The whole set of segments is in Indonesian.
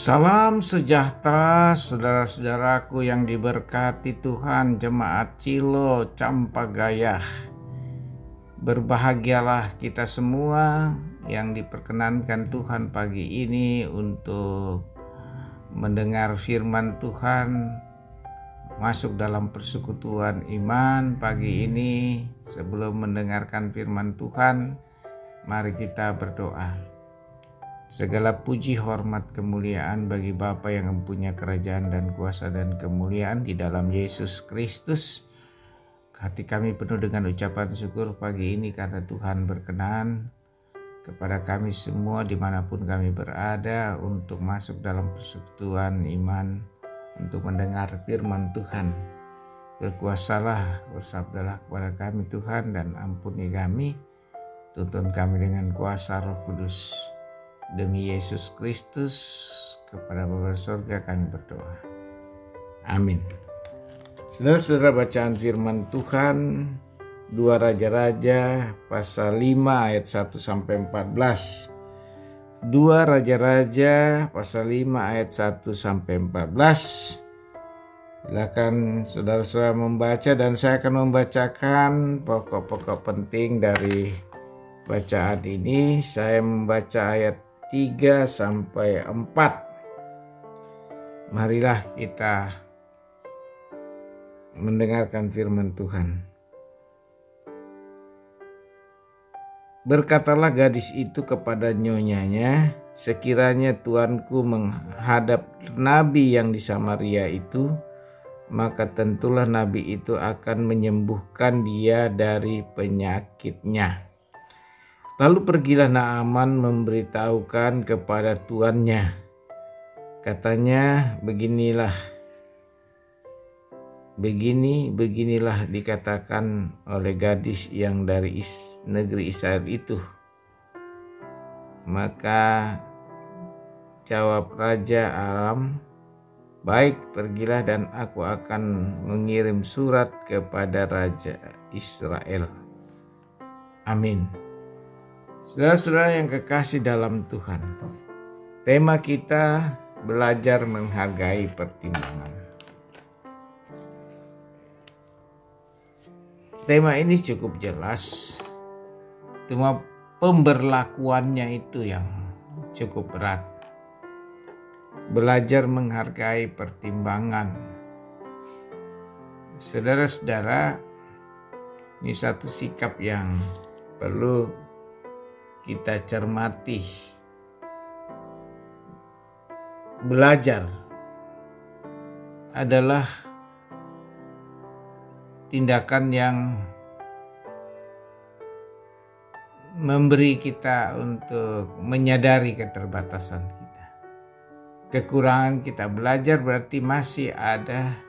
Salam sejahtera saudara-saudaraku yang diberkati Tuhan, jemaat Cilo Campagayah. Berbahagialah kita semua yang diperkenankan Tuhan pagi ini untuk mendengar firman Tuhan, masuk dalam persekutuan iman pagi ini. Sebelum mendengarkan firman Tuhan, mari kita berdoa. Segala puji, hormat, kemuliaan bagi Bapa yang mempunyai kerajaan dan kuasa dan kemuliaan di dalam Yesus Kristus. Hati kami penuh dengan ucapan syukur pagi ini karena Tuhan berkenan kepada kami semua dimanapun kami berada untuk masuk dalam persekutuan iman untuk mendengar firman Tuhan. Berkuasalah, bersabdalah kepada kami Tuhan, dan ampuni kami, tuntun kami dengan kuasa Roh Kudus. Demi Yesus Kristus, kepada Bapa surga kami berdoa. Amin. Saudara-saudara, bacaan firman Tuhan 2 Raja-Raja pasal 5 ayat 1 sampai 14. 2 Raja-Raja pasal 5 ayat 1 sampai 14. Silakan saudara-saudara membaca, dan saya akan membacakan pokok-pokok penting dari bacaan ini. Saya membaca ayat 3 sampai 4. Marilah kita mendengarkan firman Tuhan. Berkatalah gadis itu kepada nyonyanya, sekiranya tuanku menghadap nabi yang di Samaria itu, maka tentulah nabi itu akan menyembuhkan dia dari penyakitnya. Lalu pergilah Naaman memberitahukan kepada tuannya. Katanya, beginilah dikatakan oleh gadis yang dari negeri Israel itu. Maka jawab Raja Aram, baik, pergilah dan aku akan mengirim surat kepada Raja Israel. Amin. Saudara-saudara yang kekasih dalam Tuhan, tema kita belajar menghargai pertimbangan. Tema ini cukup jelas, cuma pemberlakuannya itu yang cukup berat. Belajar menghargai pertimbangan. Saudara-saudara, ini satu sikap yang perlu kita cermati. Belajar adalah tindakan yang memberi kita untuk menyadari keterbatasan kita, kekurangan kita. Belajar berarti masih ada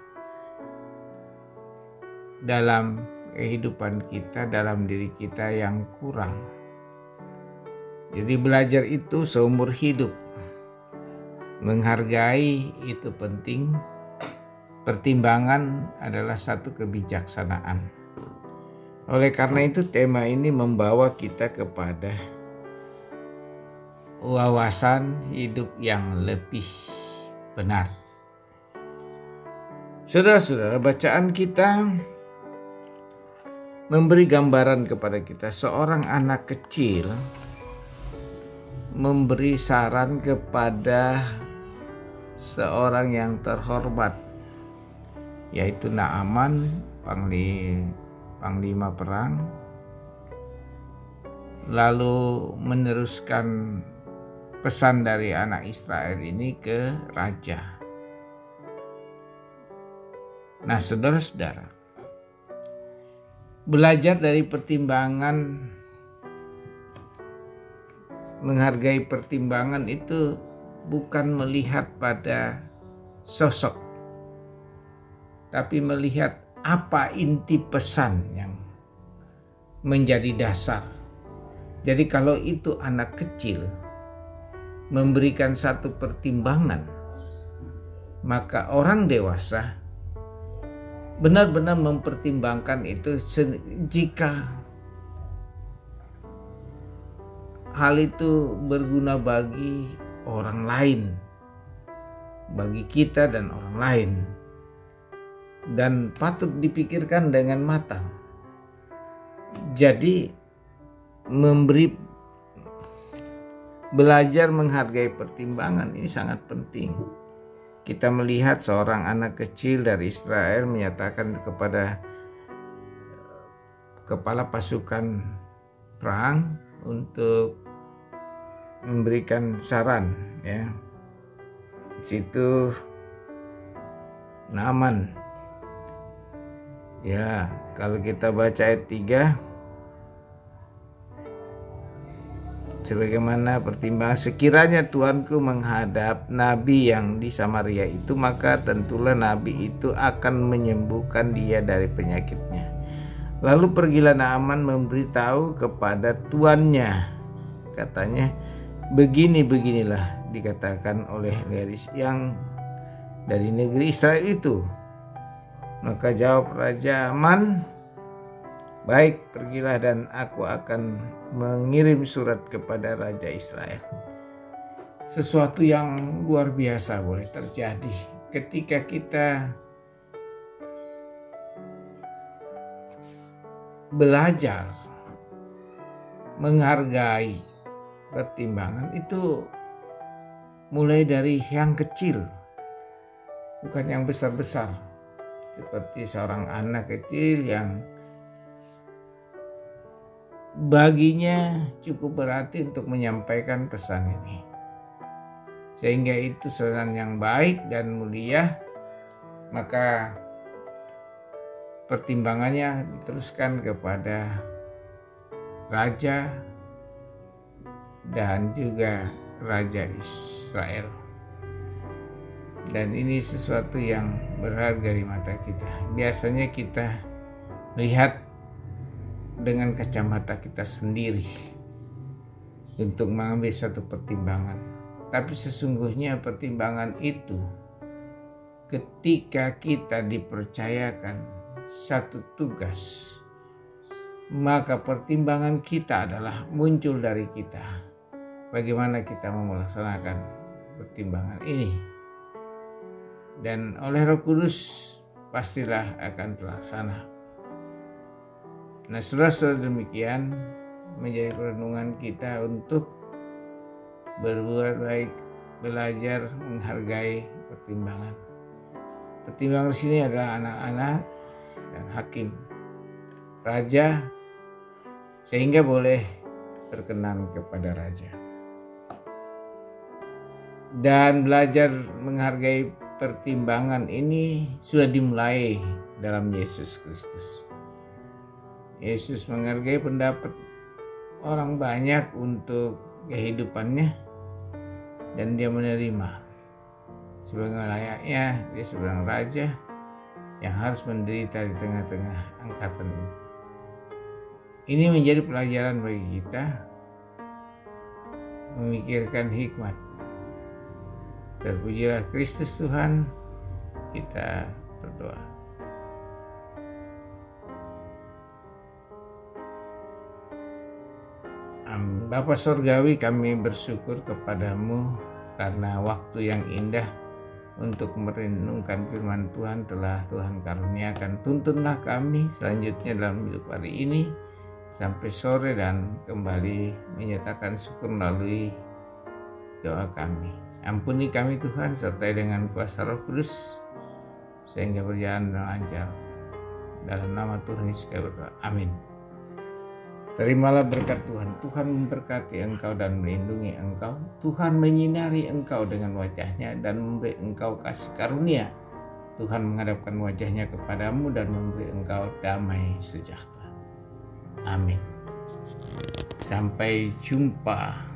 dalam kehidupan kita, dalam diri kita yang kurang. Jadi belajar itu seumur hidup. Menghargai itu penting. Pertimbangan adalah satu kebijaksanaan. Oleh karena itu tema ini membawa kita kepada wawasan hidup yang lebih benar. Saudara-saudara, bacaan kita memberi gambaran kepada kita seorang anak kecil memberi saran kepada seorang yang terhormat, yaitu Naaman, panglima perang, lalu meneruskan pesan dari anak Israel ini ke raja. Nah, saudara-saudara, belajar dari pertimbangan, menghargai pertimbangan itu bukan melihat pada sosok, tapi melihat apa inti pesan yang menjadi dasar. Jadi kalau itu anak kecil memberikan satu pertimbangan, maka orang dewasa benar-benar mempertimbangkan itu jika hal itu berguna bagi orang lain, bagi kita dan orang lain, dan patut dipikirkan dengan matang. Jadi belajar menghargai pertimbangan ini sangat penting. Kita melihat seorang anak kecil dari Israel menyatakan kepada kepala pasukan perang untuk memberikan saran, ya. Di situ Naaman, ya, kalau kita baca ayat 3, sebagaimana pertimbangan, sekiranya Tuanku menghadap nabi yang di Samaria itu, maka tentulah nabi itu akan menyembuhkan dia dari penyakitnya. Lalu pergilah Naaman memberitahu kepada tuannya, katanya, beginilah dikatakan oleh gadis yang dari negeri Israel itu. Maka jawab Raja Aman, baik, pergilah dan aku akan mengirim surat kepada Raja Israel. Sesuatu yang luar biasa boleh terjadi ketika kita belajar menghargai pertimbangan itu, mulai dari yang kecil, bukan yang besar-besar. Seperti seorang anak kecil yang baginya cukup berarti untuk menyampaikan pesan ini, sehingga itu pesan yang baik dan mulia, maka pertimbangannya diteruskan kepada raja dan juga Raja Israel. Dan ini sesuatu yang berharga di mata kita. Biasanya kita melihat dengan kacamata kita sendiri untuk mengambil suatu pertimbangan. Tapi sesungguhnya pertimbangan itu, ketika kita dipercayakan satu tugas, maka pertimbangan kita adalah muncul dari kita. Bagaimana kita mau melaksanakan pertimbangan ini? Dan oleh Roh Kudus pastilah akan terlaksana. Nah, saudara-saudara, demikian menjadi perenungan kita untuk berbuat baik, belajar menghargai pertimbangan. Pertimbangan di sini adalah anak-anak dan hakim, raja, sehingga boleh berkenan kepada raja. Dan belajar menghargai pertimbangan ini sudah dimulai dalam Yesus Kristus. Yesus menghargai pendapat orang banyak untuk kehidupannya, dan dia menerima sebagai layaknya dia seorang raja yang harus menderita di tengah-tengah angkatan ini. Ini menjadi pelajaran bagi kita memikirkan hikmat. Terpujilah Kristus Tuhan. Kita berdoa. Bapa Surgawi, kami bersyukur kepadamu karena waktu yang indah untuk merenungkan firman Tuhan telah Tuhan karuniakan. Tuntunlah kami selanjutnya dalam hidup hari ini sampai sore, dan kembali menyatakan syukur melalui doa kami. Ampuni kami Tuhan, sertai dengan kuasa Roh Kudus sehingga berjalan dengan lancar. Dalam nama Tuhan Yesus kami berdoa. Amin. Terimalah berkat Tuhan. Tuhan memberkati engkau dan melindungi engkau. Tuhan menyinari engkau dengan wajahnya dan memberi engkau kasih karunia. Tuhan menghadapkan wajahnya kepadamu dan memberi engkau damai sejahtera. Amin. Sampai jumpa.